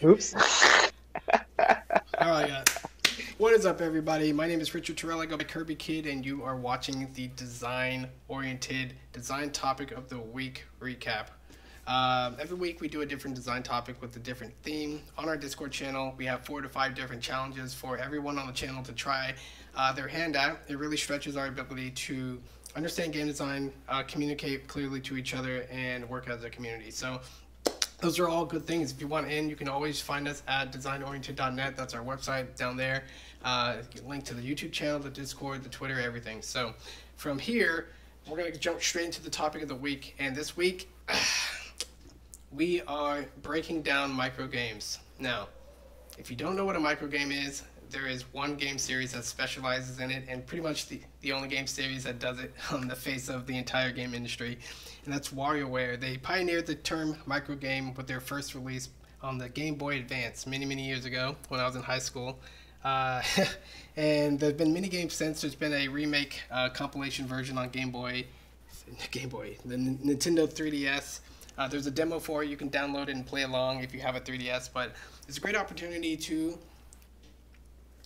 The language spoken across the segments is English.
Oops. All right, what is up, everybody? My name is Richard Terrell. I go by Kirby Kid, and you are watching the design-oriented design topic of the week recap. Every week we do a different design topic with a different theme. On our Discord channel, we have 4 to 5 different challenges for everyone on the channel to try their hand at. It really stretches our ability to understand game design, communicate clearly to each other, and work as a community. So those are all good things. If you want in, you can always find us at designoriented.net. That's our website down there. Link to the YouTube channel, the Discord, the Twitter, everything. So from here, we're going to jump straight into the topic of the week. And this week, we are breaking down microgames. Now, if you don't know what a microgame is, there is one game series that specializes in it, and pretty much the only game series that does it on the face of the entire game industry, and that's WarioWare. They pioneered the term microgame with their first release on the Game Boy Advance many years ago when I was in high school. Uh, and there have been many games since. There's been a remake compilation version on the Nintendo 3DS. There's a demo for it. You can download it and play along if you have a 3DS, but it's a great opportunity to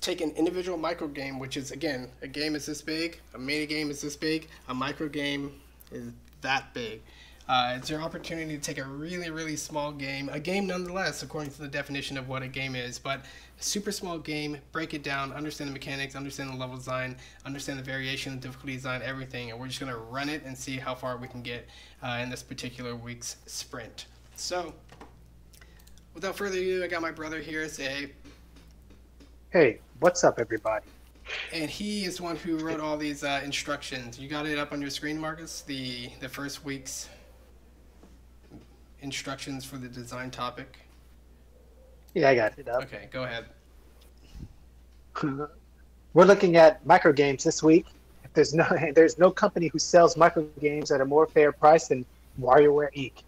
take an individual micro game, which is, again, a game is this big, a mini game is this big, a micro game is that big. It's your opportunity to take a really small game, a game nonetheless, according to the definition of what a game is, but a super small game, break it down, understand the mechanics, understand the level design, understand the variation, the difficulty design, everything, and we're just going to run it and see how far we can get in this particular week's sprint. So, without further ado, I got my brother here. Say hey. Hey, what's up, everybody? And he is the one who wrote all these instructions. You got it up on your screen, Marcus? The first week's instructions for the design topic. Yeah, I got it up. Okay, go ahead. We're looking at microgames this week. There's no company who sells microgames at a more fair price than WarioWare Inc.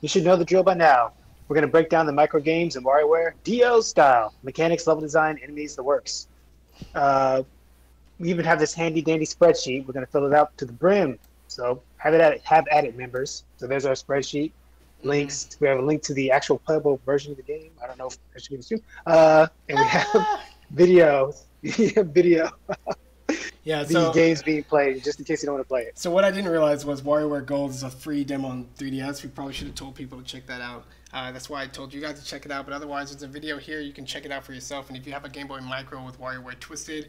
You should know the drill by now. We're going to break down the microgames in WarioWare DO style. Mechanics, level design, enemies, the works. We even have this handy dandy spreadsheet. We're going to fill it out to the brim. So have at it, members. So there's our spreadsheet. Links. We have a link to the actual playable version of the game. I don't know if I should be true. And we have video. Video. Yeah, These games being played, just in case you don't want to play it. So what I didn't realize was WarioWare Gold is a free demo on 3DS. We probably should have told people to check that out. That's why I told you guys to check it out. But otherwise, there's a video here. You can check it out for yourself. And if you have a Game Boy Micro with WarioWare Twisted,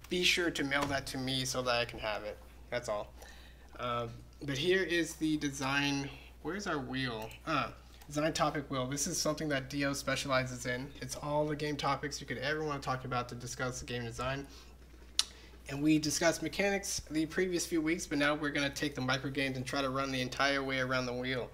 be sure to mail that to me so that I can have it. That's all. But here is the design. Where's our wheel? Design topic wheel. This is something that DO specializes in. It's all the game topics you could ever want to talk about to discuss the game design. And we discussed mechanics the previous few weeks, but now we're going to take the microgames and try to run the entire way around the wheel.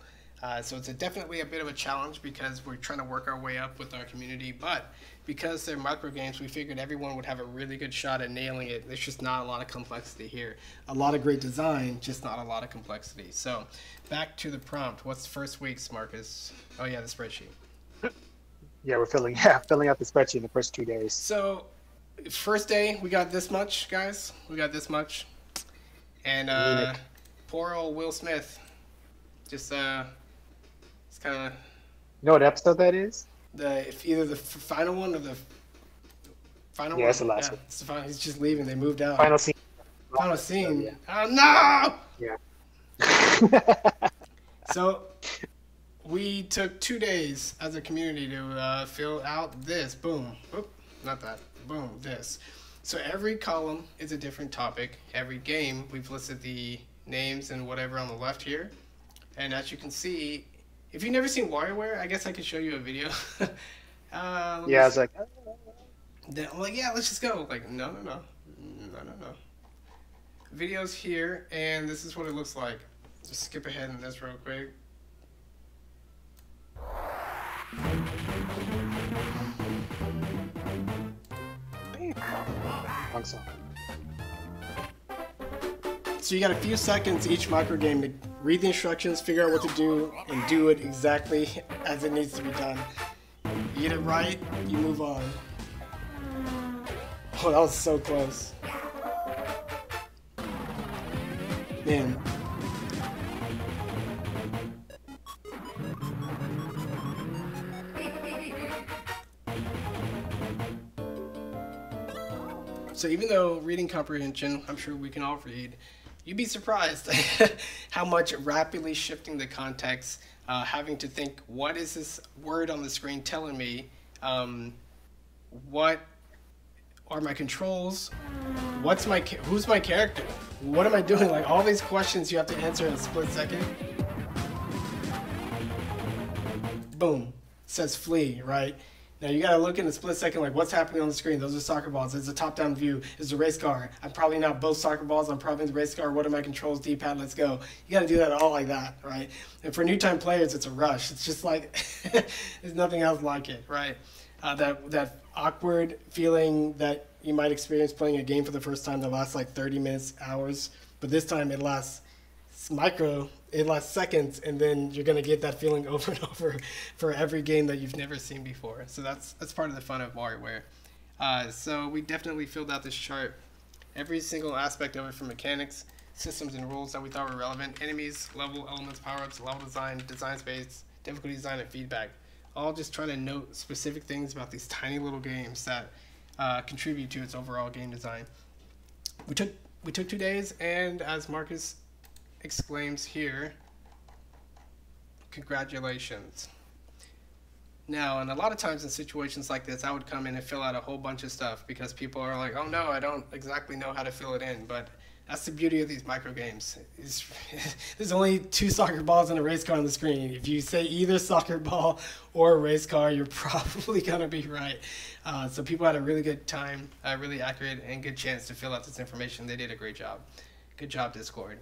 So it's definitely a bit of a challenge because we're trying to work our way up with our community, but because they're microgames, we figured everyone would have a really good shot at nailing it. There's just not a lot of complexity here. A lot of great design, just not a lot of complexity. So back to the prompt. What's the first week's, Marcus? Oh yeah, the spreadsheet. Yeah, we're filling out the spreadsheet in the first 2 days. So first day, we got this much, guys. We got this much. And poor old Will Smith. Just it's kind of. You know what episode that is? Either the final one or the final one. Yeah, it's the last one. It's the final. He's just leaving. They moved out. Final scene. Final scene. Yeah. Oh no! Yeah. So we took 2 days as a community to fill out this. Boom. Oop, not that. Boom. This. So every column is a different topic. Every game, we've listed the names and whatever on the left here. And as you can see, if you've never seen WarioWare, I guess I could show you a video. Yeah, I was like, then I'm like, yeah, let's just go. Like, no. Video's here, and this is what it looks like. Just skip ahead in this real quick. wrong song. So you got a few seconds each micro game to read the instructions, figure out what to do, and do it exactly as it needs to be done. You get it right, you move on. Oh, that was so close. Man. So even though reading comprehension, I'm sure we can all read, you'd be surprised how much rapidly shifting the context, having to think, what is this word on the screen telling me? What are my controls? Who's my character? What am I doing? Like all these questions you have to answer in a split second. Boom, says flee, right? Now you gotta look in a split second, like what's happening on the screen. Those are soccer balls. It's a top-down view. It's a race car. I'm probably not both soccer balls. I'm probably in the race car. What are my controls? D-pad. Let's go. You gotta do that all like that, right? And for new-time players, it's a rush. It's just like there's nothing else like it, right? That awkward feeling that you might experience playing a game for the first time that lasts like 30 minutes, hours, but this time it lasts seconds, and then you're going to get that feeling over and over for every game that you've never seen before. So that's part of the fun of WarioWare. So we definitely filled out this chart, every single aspect of it, from mechanics, systems, and rules that we thought were relevant, enemies, level, elements, power-ups, level design, design space, difficulty design, and feedback. All just trying to note specific things about these tiny little games that contribute to its overall game design. We took 2 days, and as Marcus exclaims here, congratulations. Now, and a lot of times in situations like this, I would come in and fill out a whole bunch of stuff because people are like, oh no, I don't exactly know how to fill it in. But that's the beauty of these micro games. There's only 2 soccer balls and a race car on the screen. If you say either soccer ball or a race car, you're probably going to be right. So people had a really good time, really accurate and good chance to fill out this information. They did a great job. Good job, Discord.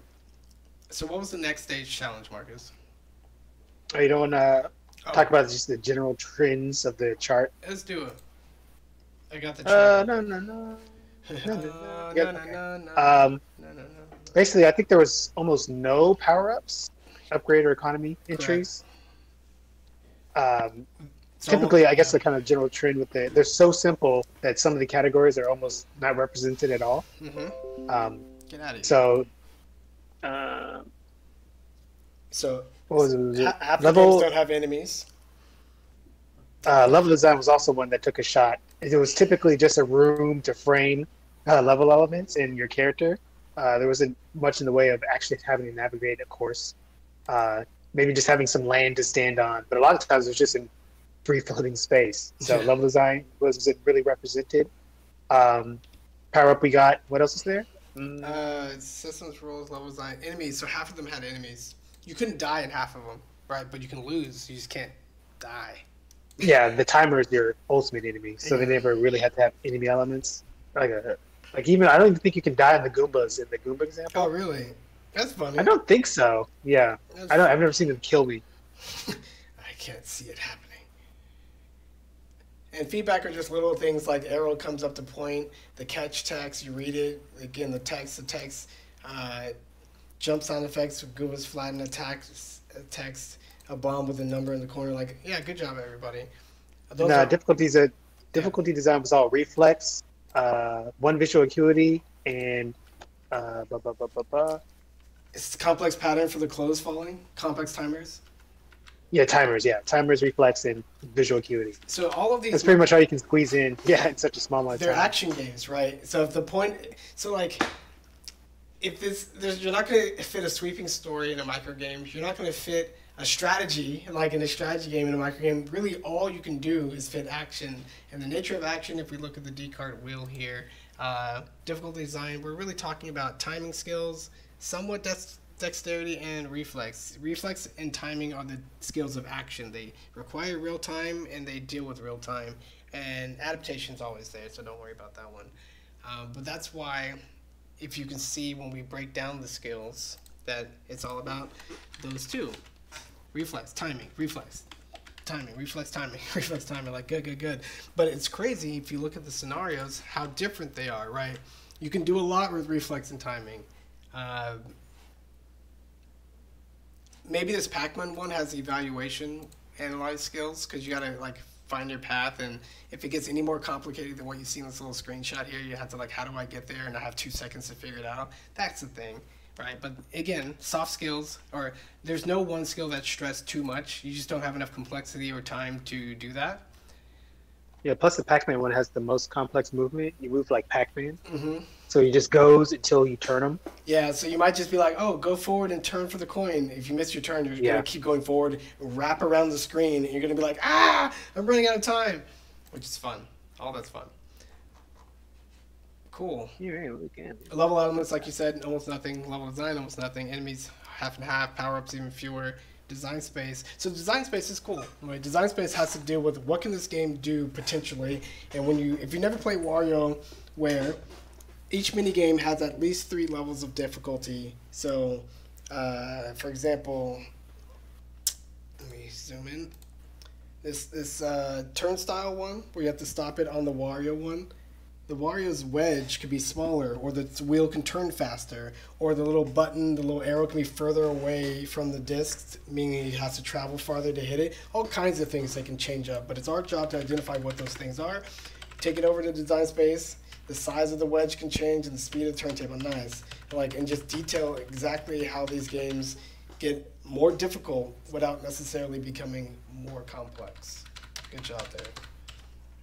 So what was the next stage challenge, Marcus? Oh, you don't want to talk about just the general trends of the chart? Let's do it. I got the chart. No. Basically, I think there was almost no power-ups, upgrade, or economy entries. Typically, I guess the kind of general trend with they're so simple that some of the categories are almost not represented at all. Mm-hmm. Get out of here. So what was it? Half the games don't have enemies. Level design was also one that took a shot. It was typically just a room to frame level elements in your character. There wasn't much in the way of actually having to navigate a course. Maybe just having some land to stand on. But a lot of times it was just in free floating space. So level design wasn't really represented. Power up we got. What else is there? Systems, rules, level design, enemies. So half of them had enemies. You couldn't die in half of them, right? But you can lose. You just can't die. Yeah, the timer is your ultimate enemy. So they never really had to have enemy elements. Like even I don't even think you can die on the Goombas in the Goomba example. Oh, really? That's funny. I don't think so. Yeah, I've never seen them kill me. I can't see it happening. And feedback are just little things like arrow comes up to point, the catch text, you read it. Again, the text, jump sound effects, Goomba's flatten text, a bomb with a number in the corner. Like, yeah, good job, everybody. Difficulty design was all reflex, one visual acuity, and It's complex pattern for the clothes falling, complex timers. Yeah, timers, reflex, and visual acuity. So all of these... That's pretty much all you can squeeze in, in such a small amount of time. They're action games, right? So if the point... So, like, if you're not going to fit a sweeping story in a micro game, you're not going to fit a strategy, like in a strategy game in a micro game. Really, all you can do is fit action. And the nature of action, if we look at the D-card wheel here, difficulty design, we're really talking about timing skills, somewhat dexterity, and reflex. Reflex and timing are the skills of action. They require real time and they deal with real time. And adaptation's always there, so don't worry about that one. But that's why, if you can see when we break down the skills, that it's all about those two. Reflex, timing, reflex, timing, reflex, timing, reflex, timing. Like, good. But it's crazy if you look at the scenarios, how different they are, right? You can do a lot with reflex and timing. Maybe this Pac-Man one has evaluation analyze skills, because you gotta like find your path, and if it gets any more complicated than what you see in this little screenshot here, you have to like, how do I get there, and I have 2 seconds to figure it out. That's the thing, right? But again, soft skills, or there's no one skill that's stressed too much. You just don't have enough complexity or time to do that. Yeah, plus the Pac-Man one has the most complex movement. You move like Pac-Man. Mm-hmm. So he just goes until you turn him. Yeah, so you might just be like, oh, go forward and turn for the coin. If you miss your turn, you're going Yeah. to keep going forward, wrap around the screen, and you're going to be like, ah, I'm running out of time, which is fun. All that's fun. Cool. Yeah, we can. Level elements, like you said, almost nothing. Level design, almost nothing. Enemies, half and half. Power-ups, even fewer. Design space. So design space is cool. Right? Design space has to deal with what can this game do potentially. And if you never played Wario, where each minigame has at least 3 levels of difficulty. So, for example, let me zoom in. This turnstile one, where you have to stop it on the Wario one. The Wario's wedge could be smaller, or the wheel can turn faster, or the little button, the little arrow can be further away from the disc, meaning he has to travel farther to hit it. All kinds of things they can change up, but it's our job to identify what those things are. Take it over to design space. The size of the wedge can change, and the speed of the turntable. Nice. And just detail exactly how these games get more difficult without necessarily becoming more complex. Good job there.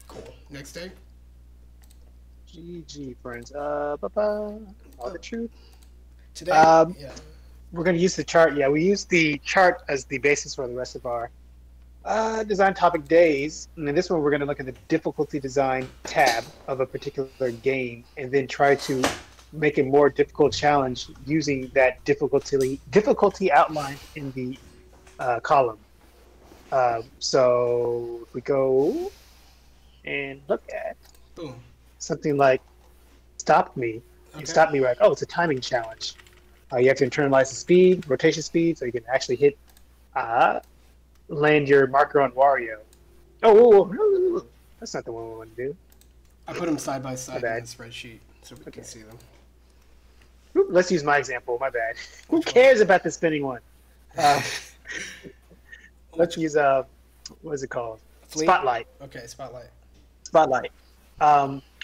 Cool. Next day. GG, friends. All the truth. Today, yeah. We're going to use the chart. Yeah, we use the chart as the basis for the rest of our design topic days. And in this one, we're going to look at the difficulty design tab of a particular game and then try to make a more difficult challenge using that difficulty outline in the column. So if we go and look at Boom. something like Stop Me. Okay. Stop Me, right? Oh, it's a timing challenge. You have to internalize the speed, rotation speed, so you can actually land your marker on Wario. Oh, whoa. That's not the one we want to do. I put them side by side in the spreadsheet so we can see them. Oop, let's use my example. My bad. Who cares about the spinning one? Let's use what is it called? Fleet? Spotlight. Okay, Spotlight.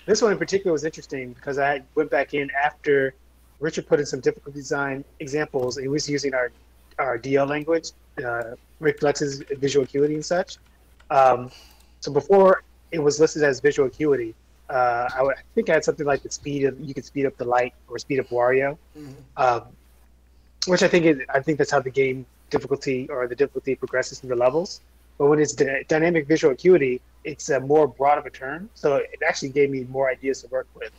This one in particular was interesting because I went back in after Richard put in some difficult design examples. He was using our DL language, reflexes, visual acuity, and such. So before it was listed as visual acuity, I think I had something like the speed of you could speed up the light or speed up Wario, which I think that's how the game difficulty or the difficulty progresses through the levels. But when it's dynamic visual acuity, it's a more broad of a term, so it actually gave me more ideas to work with.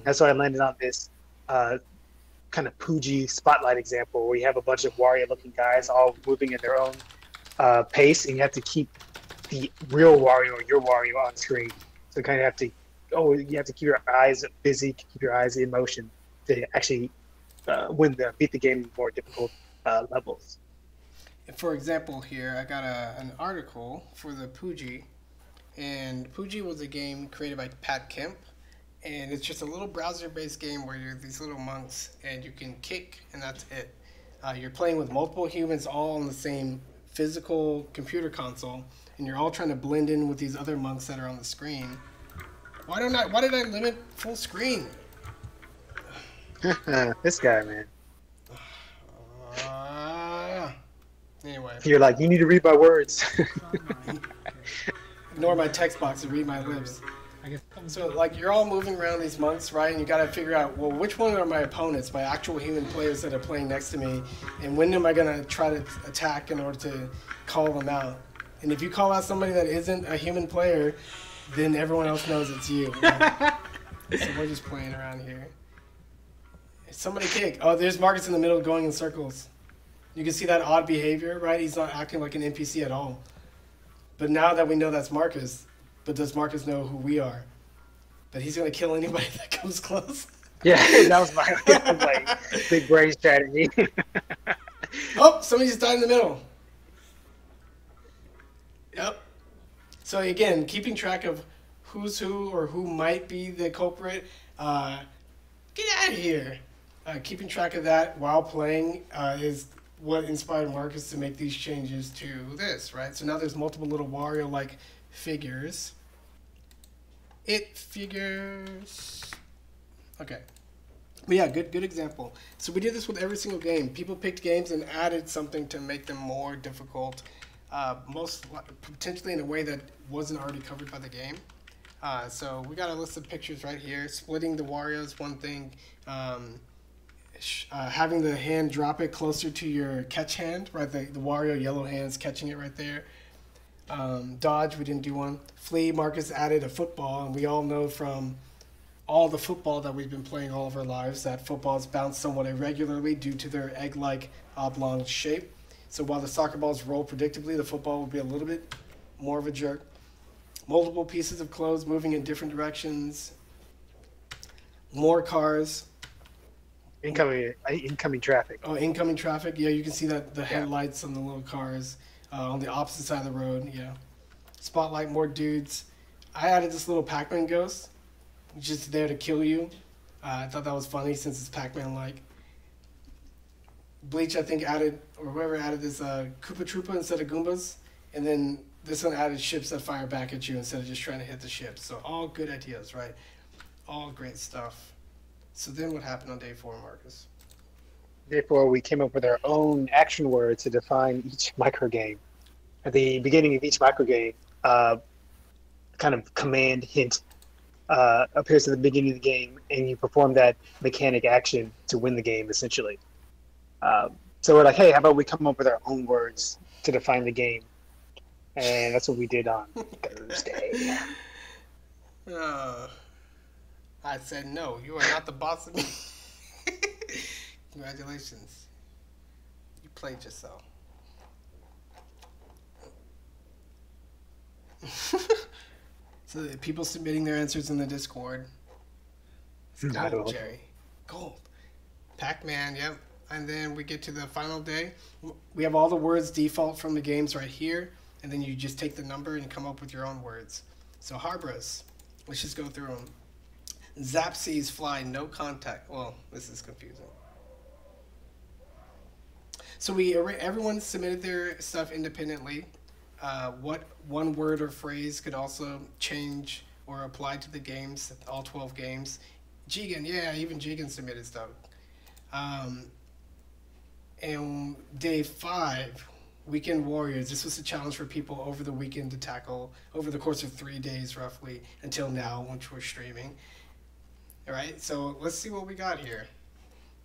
That's why I landed on this kind of Puji spotlight example where you have a bunch of Wario-looking guys all moving in their own pace, and you have to keep the real Wario or your Wario on screen. So you have to keep your eyes busy, keep your eyes in motion to actually beat the game in more difficult levels. For example, here I got an article for the Puji, and Puji was a game created by Pat Kemp, and it's just a little browser-based game where you're these little monks and you can kick, and that's it. You're playing with multiple humans all on the same physical computer console, and you're all trying to blend in with these other monks that are on the screen. Why did I limit full screen? This guy, man. Anyway. You're like, you need to read my words. Ignore my text box and read my lips. So, like, you're all moving around these monks, right? And you gotta figure out, well, which one are my opponents, my actual human players that are playing next to me, and when am I gonna try to attack in order to call them out? And if you call out somebody that isn't a human player, then everyone else knows it's you. Right? So we're just playing around here. Somebody kick. Oh, there's Marcus in the middle going in circles. You can see that odd behavior, right? He's not acting like an NPC at all. But now that we know that's Marcus, but does Marcus know who we are? That he's going to kill anybody that comes close? Yeah, that was my big brain strategy. Oh, somebody just died in the middle. Yep. So again, keeping track of who's who or who might be the culprit. Get out of here. Keeping track of that while playing is what inspired Marcus to make these changes to this, right? So now there's multiple little Wario-like figures. Figures. Okay. But yeah, good example. So we did this with every single game. People picked games and added something to make them more difficult, potentially in a way that wasn't already covered by the game. So we got a list of pictures right here. Splitting the Wario is one thing. Having the hand drop it closer to your catch hand, right? The Wario yellow hand's catching it right there. Dodge, we didn't do one. Flee, Marcus added a football, and we all know from all the football that we've been playing all of our lives that footballs bounce somewhat irregularly due to their egg-like oblong shape. So while the soccer balls roll predictably, the football will be a little bit more of a jerk. Multiple pieces of clothes moving in different directions. More cars. Incoming traffic. Oh, incoming traffic. Yeah, you can see that the headlights on the little cars on the opposite side of the road. Yeah. Spotlight, more dudes. I added this little Pac-Man ghost, just there to kill you. I thought that was funny since it's Pac-Man-like. Bleach, I think, added, or whoever added this Koopa Troopa instead of Goombas. And then this one added ships that fire back at you instead of just trying to hit the ships. So all good ideas, right? All great stuff. So then what happened on day 4, Marcus? Day 4, we came up with our own action words to define each microgame. At the beginning of each microgame, kind of command hint appears at the beginning of the game, and you perform that mechanic action to win the game, essentially. So we're like, hey, how about we come up with our own words to define the game? And that's what we did on Thursday. I said, no, you are not the boss of me. Congratulations. You played yourself. So the people submitting their answers in the Discord. It's gold, Jerry. Gold. Pac-Man, yep. And then we get to the final day. We have all the words default from the games right here. And then you just take the number and come up with your own words. So Harbras, let's just go through them. Zapsies fly, no contact. Well, this is confusing. So everyone submitted their stuff independently. What one word or phrase could also change or apply to the games, all 12 games. Jigen, yeah, even Jigen submitted stuff. And day 5, Weekend Warriors. This was a challenge for people over the weekend to tackle over the course of 3 days, roughly, until now, which we're streaming. All right, so let's see what we got here.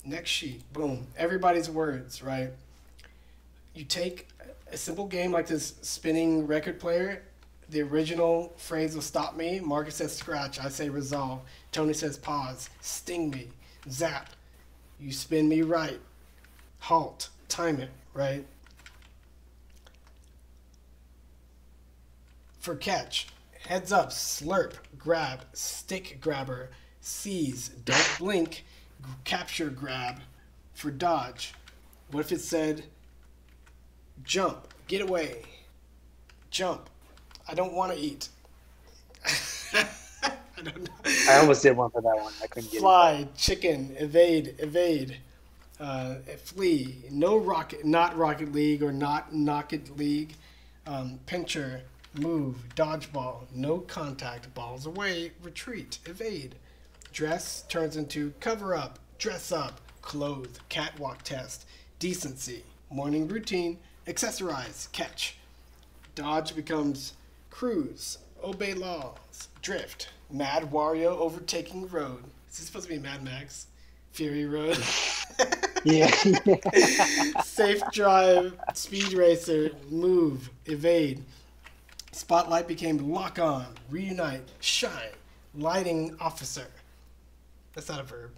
Next sheet, boom. Everybody's words, right? You take a simple game like this spinning record player. The original phrase will stop me. Marcus says scratch. I say resolve. Tony says pause. Sting me. Zap. You spin me right. Halt. Time it, right? For catch, heads up, slurp, grab, stick grabber, seize, don't blink, capture, grab. For dodge, what if it said jump, get away, jump, I don't want to eat. I don't know. I almost did one for that one. I couldn't get it. Fly, chicken, evade, flee, no rocket, not Rocket League or not Knocket League, pincher, move, dodgeball, no contact, balls away, retreat, evade. Dress turns into cover up, dress up, clothe, catwalk test, decency, morning routine, accessorize, catch. Dodge becomes cruise, obey laws, drift, Mad Wario overtaking road. Is this supposed to be Mad Max? Fury Road? Yeah. Safe drive, speed racer, move, evade. Spotlight became lock on, reunite, shine, lighting officer. That's not a verb.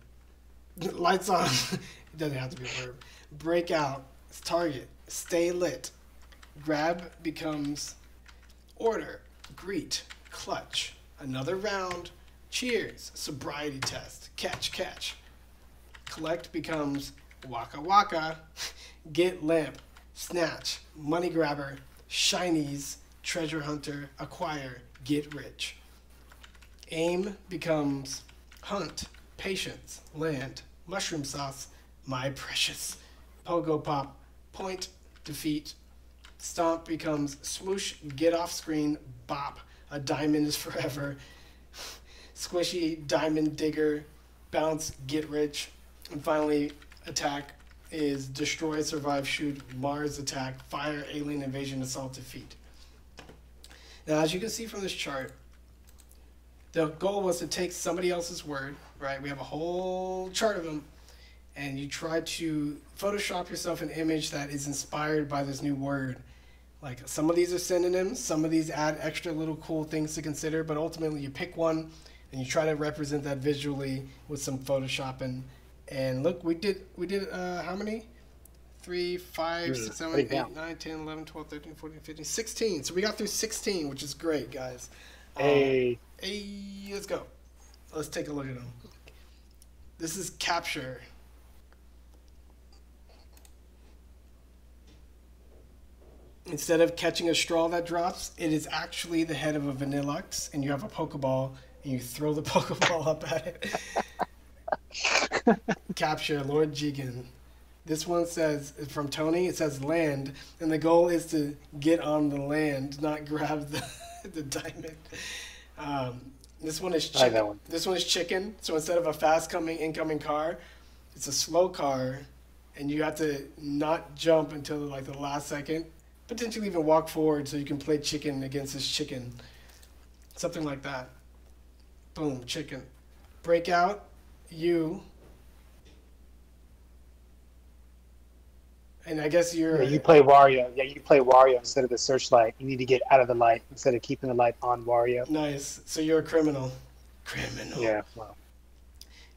Lights on. It doesn't have to be a verb. Breakout, target, stay lit. Grab becomes order, greet, clutch. Another round, cheers, sobriety test, catch. Collect becomes waka waka, get limp, snatch, money grabber, shinies, treasure hunter, acquire, get rich. Aim becomes hunt, patience, land, mushroom sauce, my precious. Pogo pop, point, defeat. Stomp becomes swoosh, get off screen, bop, a diamond is forever. Squishy, diamond digger, bounce, get rich. And finally, attack is destroy, survive, shoot, Mars attack, fire, alien invasion, assault, defeat. Now, as you can see from this chart, The goal was to take somebody else's word, right? We have a whole chart of them, and you try to Photoshop yourself an image that is inspired by this new word. Like some of these are synonyms, some of these add extra little cool things to consider, but ultimately you pick one and you try to represent that visually with some Photoshopping. And look, we did how many? 3, 5, 6, 7, 8, 9, 10, 11, 12, 13, 14, 15, 16. So we got through 16, which is great, guys. Hey, Let's go. Let's take a look at them. This is capture. Instead of catching a straw that drops, it is actually the head of a Vanillux, and you have a Pokeball, and you throw the Pokeball up at it. Capture, Lord Jigen. This one says, from Tony, it says land, and the goal is to get on the land, not grab the diamond. This one is chicken. one. This one is chicken. So instead of a fast incoming car, it's a slow car, and you have to not jump until like the last second. Potentially even walk forward so you can play chicken against this chicken. Something like that. Boom, chicken. Breakout, you. And I guess you're... Yeah, you play Wario. Yeah, you play Wario instead of the searchlight. You need to get out of the light instead of keeping the light on Wario. Nice. So you're a criminal. Criminal. Yeah, well.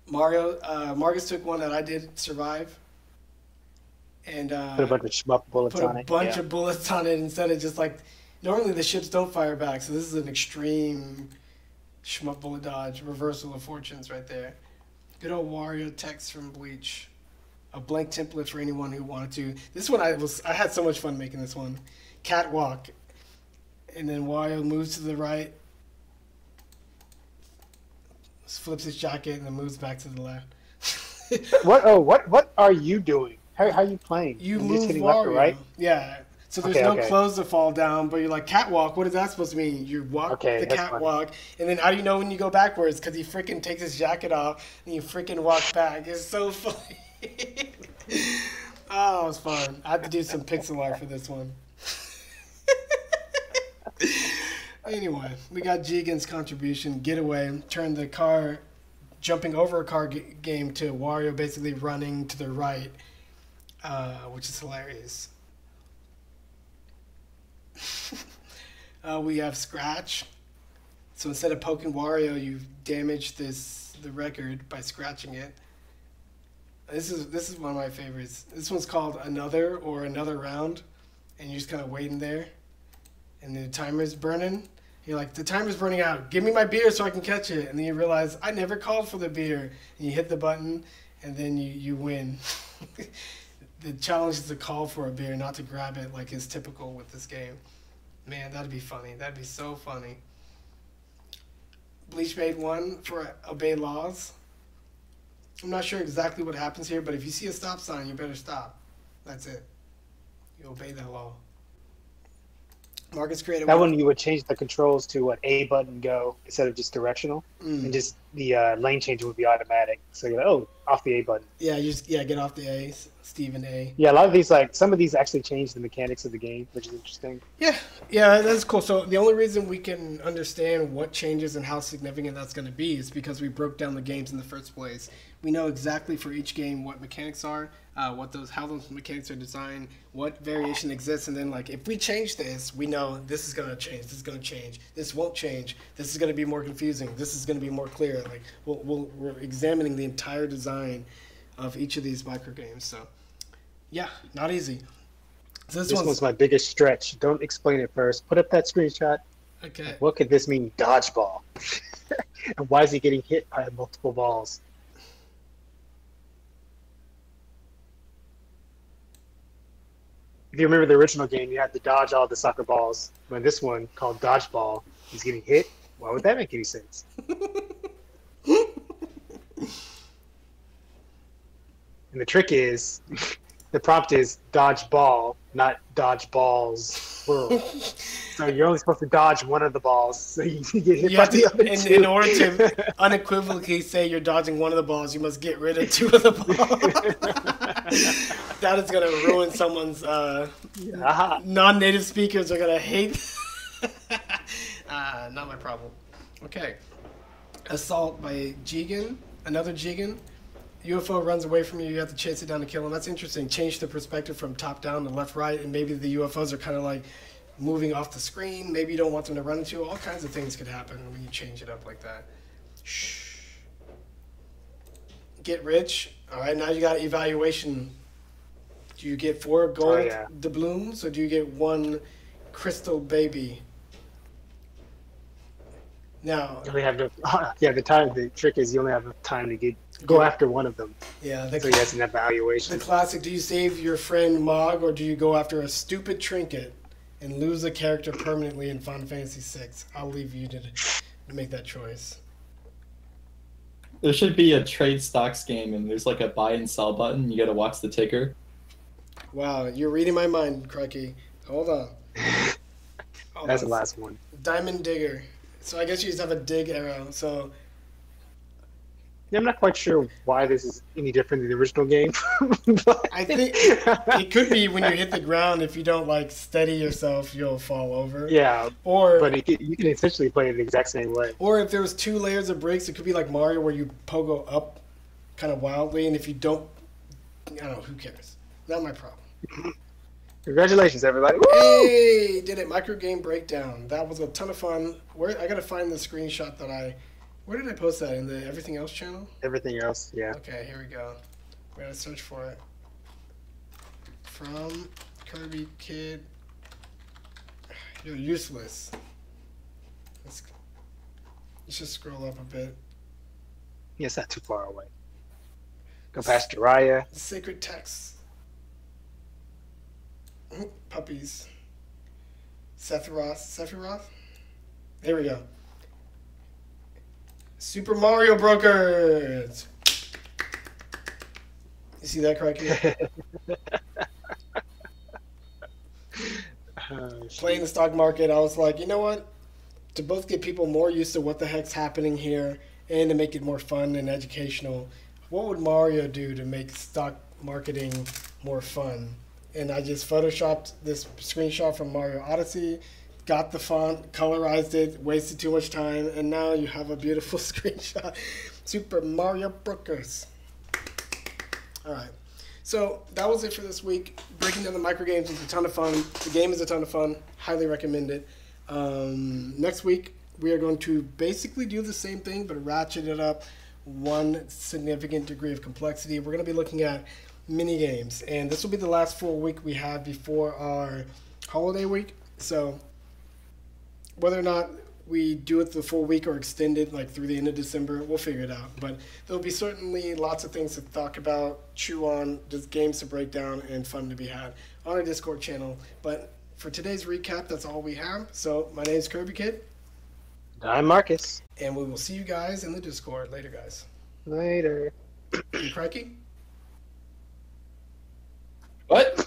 Marcus took one that I did survive. And put a bunch of shmup bullets on it. Put a bunch of bullets on it instead of just like... Normally the ships don't fire back, so this is an extreme shmup bullet dodge. Reversal of fortunes right there. Good old Wario text from Bleach. A blank template for anyone who wanted to. This one I had so much fun making this one. Catwalk. And then Wario moves to the right. Flips his jacket and then moves back to the left. What are you doing? How are you playing? You You're move just hitting Wario. left or right? Yeah. So there's no clothes to fall down, but you're like, catwalk, what is that supposed to mean? You walk the catwalk, and then how do you know when you go backwards? Because he freaking takes his jacket off, and you freaking walk back. It's so funny. Oh, it was fun. I had to do some pixel art for this one. Anyway, we got Jigen's contribution, getaway, turn the car, jumping over a car game to Wario basically running to the right, which is hilarious. We have Scratch. So instead of poking Wario, you've damaged the record by scratching it. This is one of my favorites. This one's called Another Round, and you're just kind of waiting there, and the timer's burning. You're like, the timer's burning out. Give me my beer so I can catch it. And then you realize, I never called for the beer. And you hit the button, and then you win. The challenge is to call for a beer, not to grab it like is typical with this game. Man, that'd be funny. That'd be so funny. Bleach made one for Obey Laws. I'm not sure exactly what happens here, but if you see a stop sign, you better stop. That's it. You obey that law. Marcus created that one. You would change the controls to what A button go instead of just directional, and just the lane change would be automatic. So you're like, off the A button. Yeah, get off the A. Stephen A. Yeah, a lot of these, some of these actually change the mechanics of the game, which is interesting. Yeah, that's cool. So the only reason we can understand what changes and how significant that's going to be is because we broke down the games in the first place. We know exactly for each game what mechanics are, how those mechanics are designed, what variation exists, and then if we change this, we know this is going to change, this is going to change, this won't change, this is going to be more confusing, this is going to be more clear. We're examining the entire design of each of these microgames. So, yeah, not easy. So this one's my biggest stretch. Don't explain it first. Put up that screenshot. Okay. What could this mean? Dodgeball. And why is he getting hit by multiple balls? If you remember the original game, you had to dodge all the soccer balls. When this one, called Dodgeball, he's getting hit. Why would that make any sense? And the trick is, the prompt is dodge ball, not dodge balls, plural. So you're only supposed to dodge one of the balls, so you get hit by the other two. In order to unequivocally say you're dodging one of the balls, you must get rid of two of the balls. That is going to ruin someone's... non-native speakers are going to hate... not my problem. Okay. Assault by Jigen, another Jigen. UFO runs away from you, you have to chase it down to kill him. That's interesting. Change the perspective from top down to left, right, and maybe the UFOs are kind of like moving off the screen. Maybe you don't want them to run into you. All kinds of things could happen when you change it up like that. Shh. Get rich. All right, now you got evaluation. Do you get 4 gold doubloons, or do you get 1 crystal baby? Now, you only have the time. The trick is you only have time to go after one of them. Yeah, so he has an evaluation. The classic: do you save your friend Mog, or do you go after a stupid trinket and lose a character permanently in Final Fantasy VI? I'll leave you to make that choice. There should be a trade stocks game, and there's like a buy and sell button. You gotta watch the ticker. Wow, you're reading my mind, Crikey. Hold on. That's the last one. Diamond Digger. So I guess you just have a dig arrow. So yeah, I'm not quite sure why this is any different than the original game. I think it could be when you hit the ground, if you don't like steady yourself, you'll fall over. Yeah, but you can essentially play it the exact same way. Or if there was 2 layers of bricks, it could be like Mario where you pogo up kind of wildly, and if you don't, I don't know, who cares? Not my problem. Congratulations, everybody. Woo! Hey, did it. Microgame breakdown. That was a ton of fun. I got to find the screenshot that where did I post that? In the Everything Else channel? Everything Else, yeah. Okay, here we go. We gotta search for it. From Kirby Kid. You're useless. Let's just scroll up a bit. Yeah, it's not too far away. Go past Jiraiya. Sacred text. Puppies. Sephiroth? There we go. Super Mario Brokers! You see that, Crikey? Playing the stock market, I was like, you know what? To both get people more used to what the heck's happening here and to make it more fun and educational, what would Mario do to make stock marketing more fun? And I just photoshopped this screenshot from Mario Odyssey, got the font, colorized it, wasted too much time, and now you have a beautiful screenshot. Super Mario Brokers. All right. So that was it for this week. Breaking down the microgames is a ton of fun. The game is a ton of fun. Highly recommend it. Next week, we are going to basically do the same thing, but ratchet it up one significant degree of complexity. We're going to be looking at mini games, and this will be the last full week we have before our holiday week. So whether or not we do it the full week or extend it like through the end of December, we'll figure it out. But there'll be certainly lots of things to talk about, chew on, just games to break down, and fun to be had on our Discord channel. But for today's recap, that's all we have. So my name is Kirby Kid. I'm Marcus. And we will see you guys in the Discord. Later, guys. Later. Crikey? What?